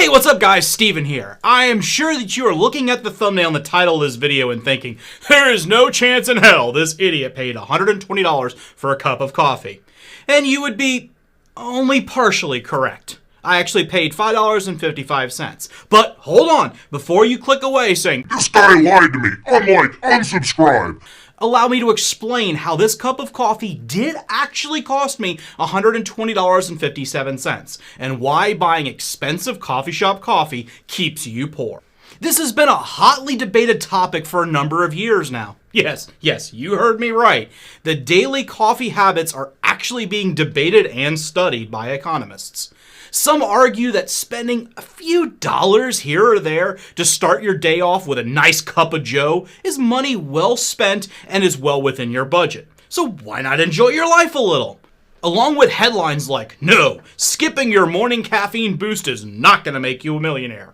Hey, what's up guys, Steven here. I am sure that you are looking at the thumbnail and the title of this video and thinking, there is no chance in hell this idiot paid $120 for a cup of coffee. And you would be only partially correct. I actually paid $5.55. But hold on, before you click away saying, "This guy lied to me, unlike, unsubscribe," allow me to explain how this cup of coffee did actually cost me $120.57 and why buying expensive coffee shop coffee keeps you poor. This has been a hotly debated topic for a number of years now. Yes, you heard me right. The daily coffee habits are actually being debated and studied by economists. Some argue that spending a few dollars here or there to start your day off with a nice cup of joe is money well spent and is well within your budget. So why not enjoy your life a little? Along with headlines like, "No, skipping your morning caffeine boost is not going to make you a millionaire."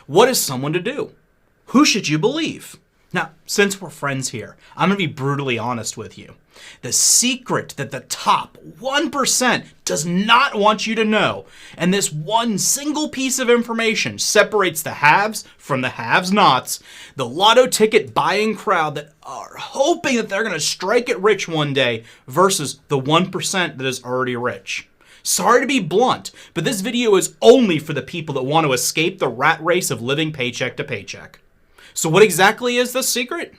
What is someone to do? Who should you believe? Now, since we're friends here, I'm going to be brutally honest with you. The secret that the top 1% does not want you to know, and this one single piece of information separates the haves from the have-nots, the lotto ticket buying crowd that are hoping that they're going to strike it rich one day versus the 1% that is already rich. Sorry to be blunt, but this video is only for the people that want to escape the rat race of living paycheck to paycheck. So what exactly is the secret?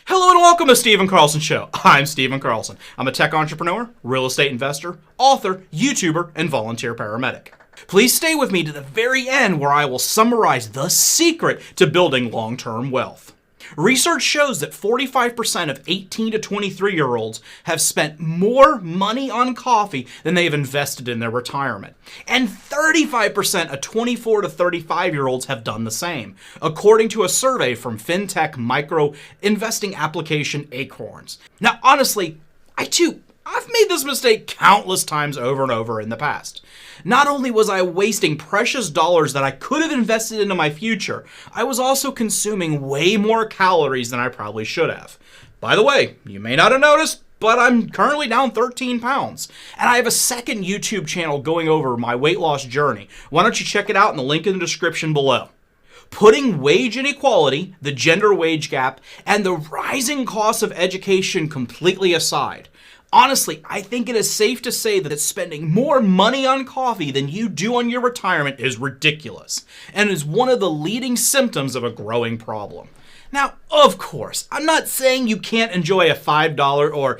Hello and welcome to Steven Carlson Show. I'm Steven Carlson. I'm a tech entrepreneur, real estate investor, author, YouTuber, and volunteer paramedic. Please stay with me to the very end where I will summarize the secret to building long-term wealth. Research shows that 45% of 18 to 23-year-olds have spent more money on coffee than they have invested in their retirement. And 35% of 24 to 35-year-olds have done the same, according to a survey from fintech micro investing application Acorns. Now, honestly, I've made this mistake countless times over and over in the past. Not only was I wasting precious dollars that I could have invested into my future, I was also consuming way more calories than I probably should have. By the way, you may not have noticed, but I'm currently down 13 pounds. And I have a second YouTube channel going over my weight loss journey. Why don't you check it out in the link in the description below. Putting wage inequality, the gender wage gap, and the rising cost of education completely aside, honestly, I think it is safe to say that spending more money on coffee than you do on your retirement is ridiculous and is one of the leading symptoms of a growing problem. Now, of course, I'm not saying you can't enjoy a $5 or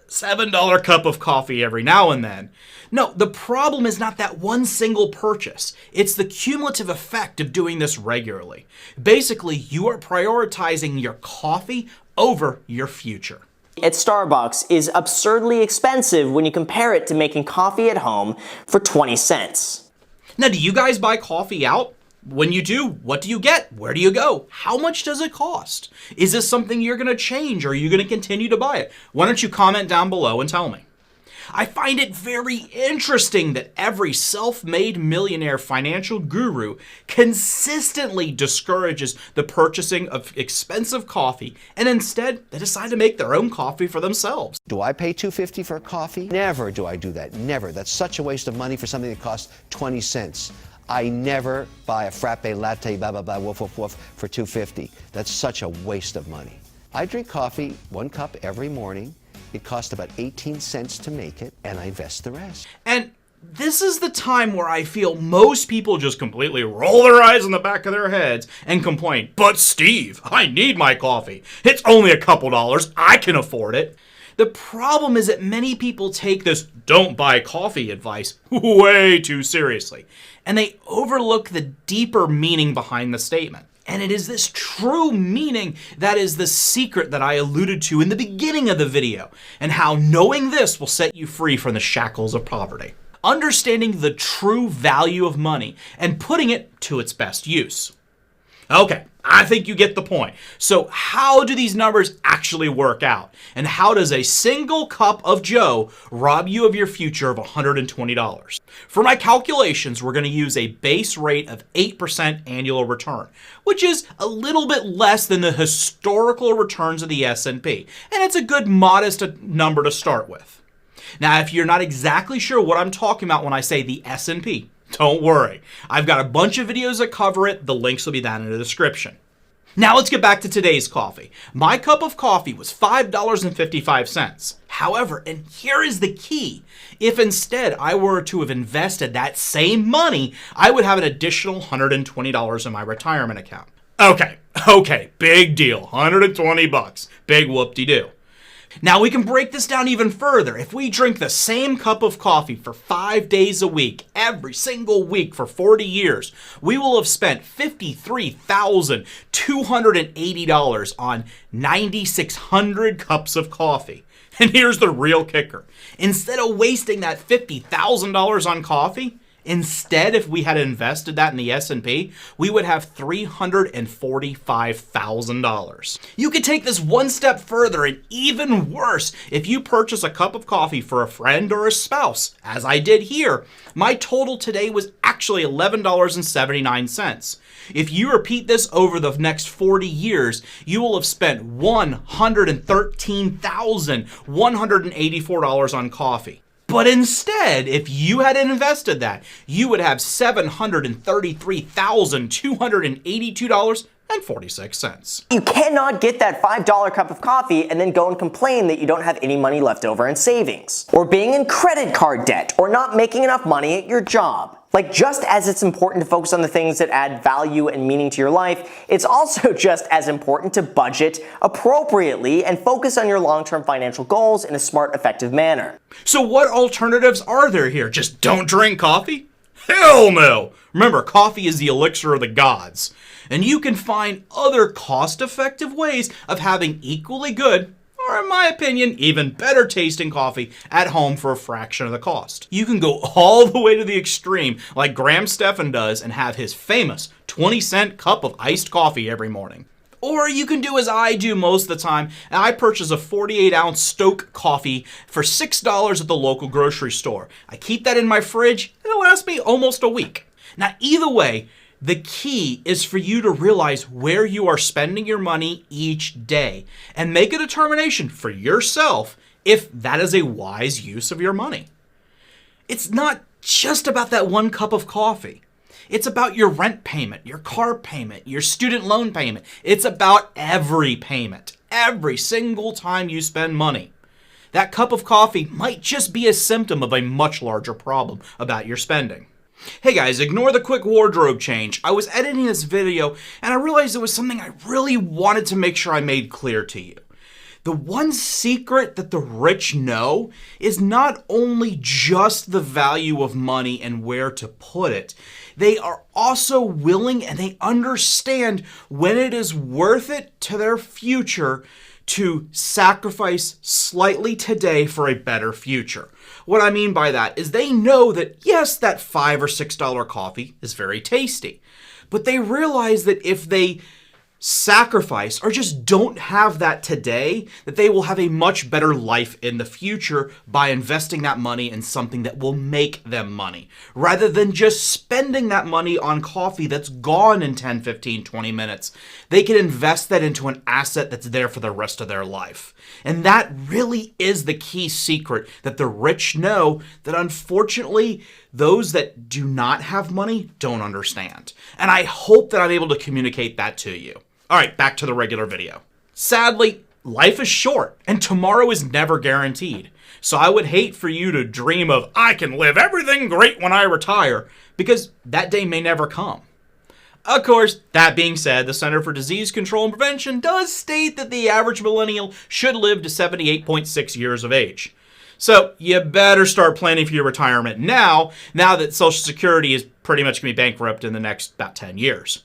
$7 cup of coffee every now and then. No, the problem is not that one single purchase. It's the cumulative effect of doing this regularly. Basically, you are prioritizing your coffee over your future. At Starbucks is absurdly expensive when you compare it to making coffee at home for 20 cents. Now, do you guys buy coffee out? When you do, what do you get? Where do you go? How much does it cost? Is this something you're going to change or are you going to continue to buy it? Why don't you comment down below and tell me? I find it very interesting that every self-made millionaire financial guru consistently discourages the purchasing of expensive coffee, and instead they decide to make their own coffee for themselves. Do I pay $2.50 for a coffee? Never do I do that. Never. That's such a waste of money for something that costs 20 cents. I never buy a frappe latte, blah, blah, blah, woof, woof, woof, for $2.50. That's such a waste of money. I drink coffee, 1 cup every morning. It costs about 18 cents to make it, and I invest the rest. And this is the time where I feel most people just completely roll their eyes on the back of their heads and complain, "But Steve, I need my coffee. It's only a couple dollars. I can afford it." The problem is that many people take this "don't buy coffee" advice way too seriously, and they overlook the deeper meaning behind the statement. And it is this true meaning that is the secret that I alluded to in the beginning of the video, and how knowing this will set you free from the shackles of poverty. Understanding the true value of money and putting it to its best use. Okay, I think you get the point. So how do these numbers actually work out? And how does a single cup of joe rob you of your future of $120? For my calculations, we're going to use a base rate of 8% annual return, which is a little bit less than the historical returns of the S&P. And it's a good modest number to start with. Now, if you're not exactly sure what I'm talking about when I say the S&P, don't worry. I've got a bunch of videos that cover it. The links will be down in the description. Now let's get back to today's coffee. My cup of coffee was $5.55. However, and here is the key, if instead I were to have invested that same money, I would have an additional $120 in my retirement account. Okay, big deal, 120 bucks, big whoop-de-doo. Now we can break this down even further. If we drink the same cup of coffee for 5 days a week, every single week for 40 years, we will have spent $53,280 on 9,600 cups of coffee. And here's the real kicker. Instead of wasting that $50,000 on coffee, instead, if we had invested that in the S&P, we would have $345,000. You could take this one step further, and even worse, if you purchase a cup of coffee for a friend or a spouse, as I did here, my total today was actually $11.79. If you repeat this over the next 40 years, you will have spent $113,184 on coffee. But instead, if you had invested that, you would have $733,282.46. You cannot get that $5 cup of coffee and then go and complain that you don't have any money left over in savings, or being in credit card debt, or not making enough money at your job. Like, just as it's important to focus on the things that add value and meaning to your life, it's also just as important to budget appropriately and focus on your long-term financial goals in a smart, effective manner. So what alternatives are there here? Just don't drink coffee? Hell no! Remember, coffee is the elixir of the gods. And you can find other cost-effective ways of having equally good, or in my opinion, even better tasting coffee at home for a fraction of the cost. You can go all the way to the extreme, like Graham Stephan does, and have his famous 20-cent cup of iced coffee every morning. Or you can do as I do most of the time, and I purchase a 48-ounce Stoke coffee for $6 at the local grocery store. I keep that in my fridge, and it lasts me almost a week. Now, either way, the key is for you to realize where you are spending your money each day and make a determination for yourself if that is a wise use of your money. It's not just about that one cup of coffee. It's about your rent payment, your car payment, your student loan payment. It's about every payment, every single time you spend money. That cup of coffee might just be a symptom of a much larger problem about your spending. Hey guys, ignore the quick wardrobe change. I was editing this video and I realized it was something I really wanted to make sure I made clear to you. The one secret that the rich know is not only just the value of money and where to put it, they are also willing and they understand when it is worth it to their future to sacrifice slightly today for a better future. What I mean by that is they know that, yes, that $5 or $6 coffee is very tasty, but they realize that if they sacrifice or just don't have that today, that they will have a much better life in the future by investing that money in something that will make them money, rather than just spending that money on coffee that's gone in 10, 15, 20 minutes. They can invest that into an asset that's there for the rest of their life. And that really is the key secret that the rich know that unfortunately those that do not have money don't understand. And I hope that I'm able to communicate that to you. All right, back to the regular video. Sadly, life is short and tomorrow is never guaranteed. So I would hate for you to dream of, I can live everything great when I retire, because that day may never come. Of course, that being said, the Center for Disease Control and Prevention does state that the average millennial should live to 78.6 years of age. So you better start planning for your retirement now that Social Security is pretty much going to be bankrupt in the next about 10 years.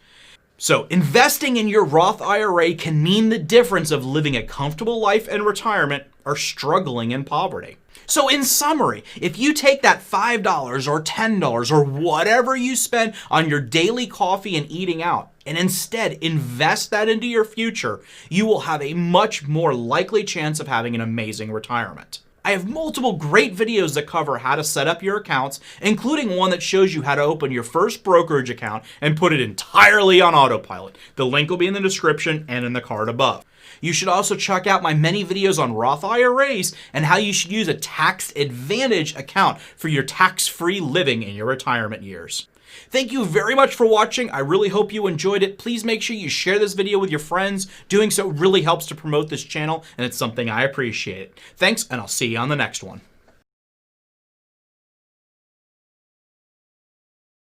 So investing in your Roth IRA can mean the difference of living a comfortable life in retirement or struggling in poverty. So in summary, if you take that $5 or $10 or whatever you spend on your daily coffee and eating out, and instead invest that into your future, you will have a much more likely chance of having an amazing retirement. I have multiple great videos that cover how to set up your accounts, including one that shows you how to open your first brokerage account and put it entirely on autopilot. The link will be in the description and in the card above. You should also check out my many videos on Roth IRAs and how you should use a tax advantage account for your tax-free living in your retirement years. Thank you very much for watching. I really hope you enjoyed it. Please make sure you share this video with your friends. Doing so really helps to promote this channel, and it's something I appreciate. Thanks, and I'll see you on the next one.